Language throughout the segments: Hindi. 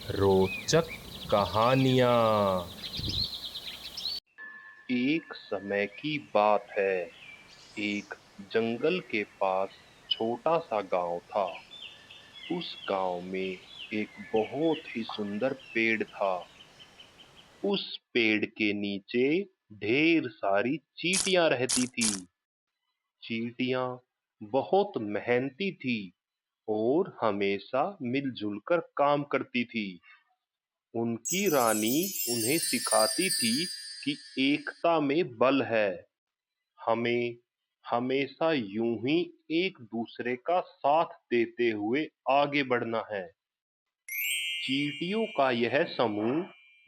रोचक कहानियाँ। एक समय की बात है। एक जंगल के पास छोटा सा गांव था। उस गांव में एक बहुत ही सुंदर पेड़ था। उस पेड़ के नीचे ढेर सारी चींटियां रहती थी। चींटियां बहुत मेहनती थी और हमेशा मिलजुल कर काम करती थी। उनकी रानी उन्हें सिखाती थी कि एकता में बल है। हमें हमेशा यूं ही एक दूसरे का साथ देते हुए आगे बढ़ना है। चींटियों का यह समूह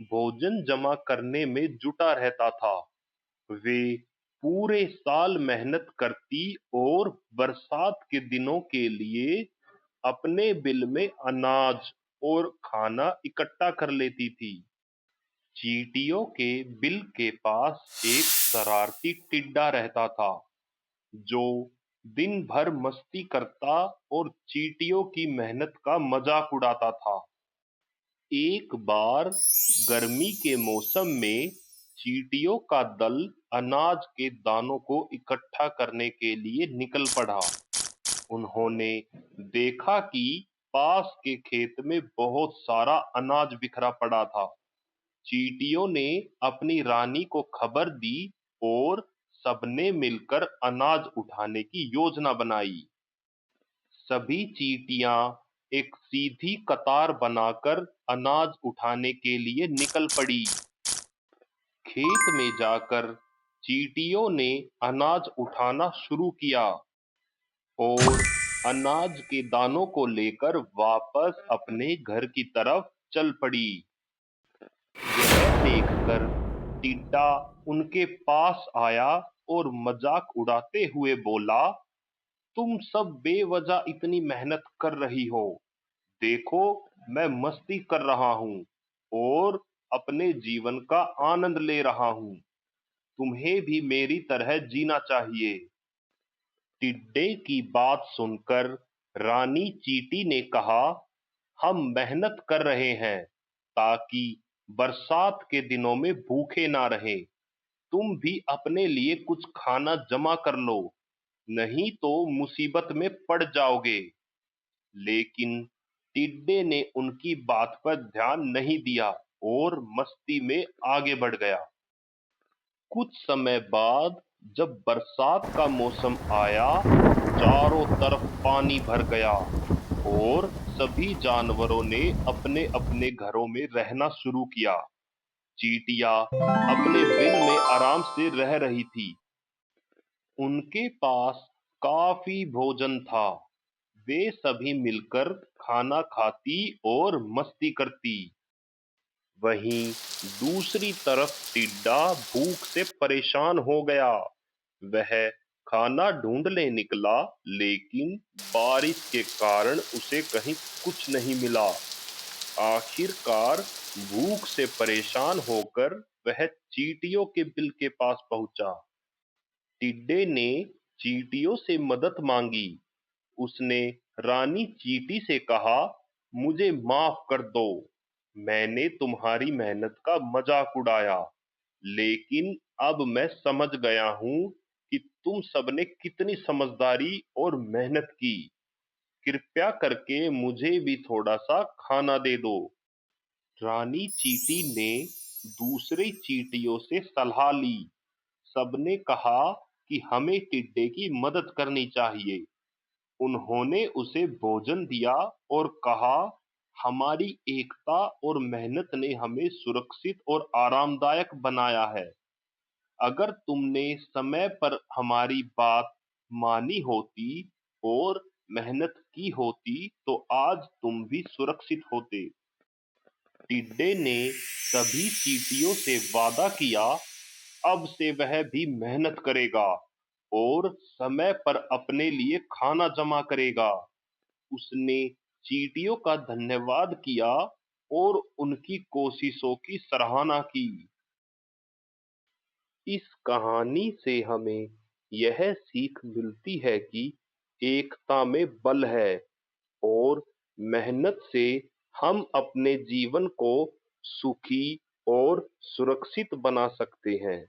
भोजन जमा करने में जुटा रहता था। वे पूरे साल मेहनत करती और बरसात के दिनों के लिए अपने बिल में अनाज और खाना इकट्ठा कर लेती थी। चींटियों के बिल के पास एक शरारती टिड्डा रहता था जो दिन भर मस्ती करता और चींटियों की मेहनत का मजाक उड़ाता था। एक बार गर्मी के मौसम में चींटियों का दल अनाज के दानों को इकट्ठा करने के लिए निकल पड़ा। उन्होंने देखा कि पास के खेत में बहुत सारा अनाज बिखरा पड़ा था। चींटियों ने अपनी रानी को खबर दी और सबने मिलकर अनाज उठाने की योजना बनाई। सभी चींटियां एक सीधी कतार बनाकर अनाज उठाने के लिए निकल पड़ी। खेत में जाकर चींटियों ने अनाज उठाना शुरू किया और अनाज के दानों को लेकर वापस अपने घर की तरफ चल पड़ी। यह देखकर टिड्डा उनके पास आया और मजाक उड़ाते हुए बोला, तुम सब बेवजह इतनी मेहनत कर रही हो। देखो, मैं मस्ती कर रहा हूँ और अपने जीवन का आनंद ले रहा हूँ। तुम्हें भी मेरी तरह जीना चाहिए। टिड्डे की बात सुनकर रानी चींटी ने कहा, हम मेहनत कर रहे हैं ताकि बरसात के दिनों में भूखे ना रहें। तुम भी अपने लिए कुछ खाना जमा कर लो, नहीं तो मुसीबत में पड़ जाओगे। लेकिन टिड्डे ने उनकी बात पर ध्यान नहीं दिया और मस्ती में आगे बढ़ गया। कुछ समय बाद जब बरसात का मौसम आया, चारों तरफ पानी भर गया और सभी जानवरों ने अपने अपने घरों में रहना शुरू किया। चींटियां अपने बिल में आराम से रह रही थी। उनके पास काफी भोजन था। वे सभी मिलकर खाना खाती और मस्ती करती। वहीं दूसरी तरफ टिड्डा भूख से परेशान हो गया। वह खाना ढूंढने निकला, लेकिन बारिश के कारण उसे कहीं कुछ नहीं मिला। आखिरकार भूख से परेशान होकर वह चींटियों के बिल के पास पहुंचा। टिड्डे ने चींटियों से मदद मांगी। उसने रानी चींटी से कहा, मुझे माफ कर दो, मैंने तुम्हारी मेहनत का मजाक उड़ाया, लेकिन अब मैं समझ गया हूँ कि तुम सबने कितनी समझदारी और मेहनत की। कृपया करके मुझे भी थोड़ा सा खाना दे दो। रानी चींटी ने दूसरे चींटियों से सलाह ली। सबने कहा कि हमें टिड्डे की मदद करनी चाहिए। उन्होंने उसे भोजन दिया और कहा, हमारी एकता और मेहनत ने हमें सुरक्षित और आरामदायक बनाया है। अगर तुमने समय पर हमारी बात मानी होती और मेहनत की होती तो आज तुम भी सुरक्षित होते। टिड्डे ने सभी चींटियों से वादा किया, अब से वह भी मेहनत करेगा और समय पर अपने लिए खाना जमा करेगा। उसने चींटियों का धन्यवाद किया और उनकी कोशिशों की सराहना की। इस कहानी से हमें यह सीख मिलती है कि एकता में बल है और मेहनत से हम अपने जीवन को सुखी और सुरक्षित बना सकते हैं।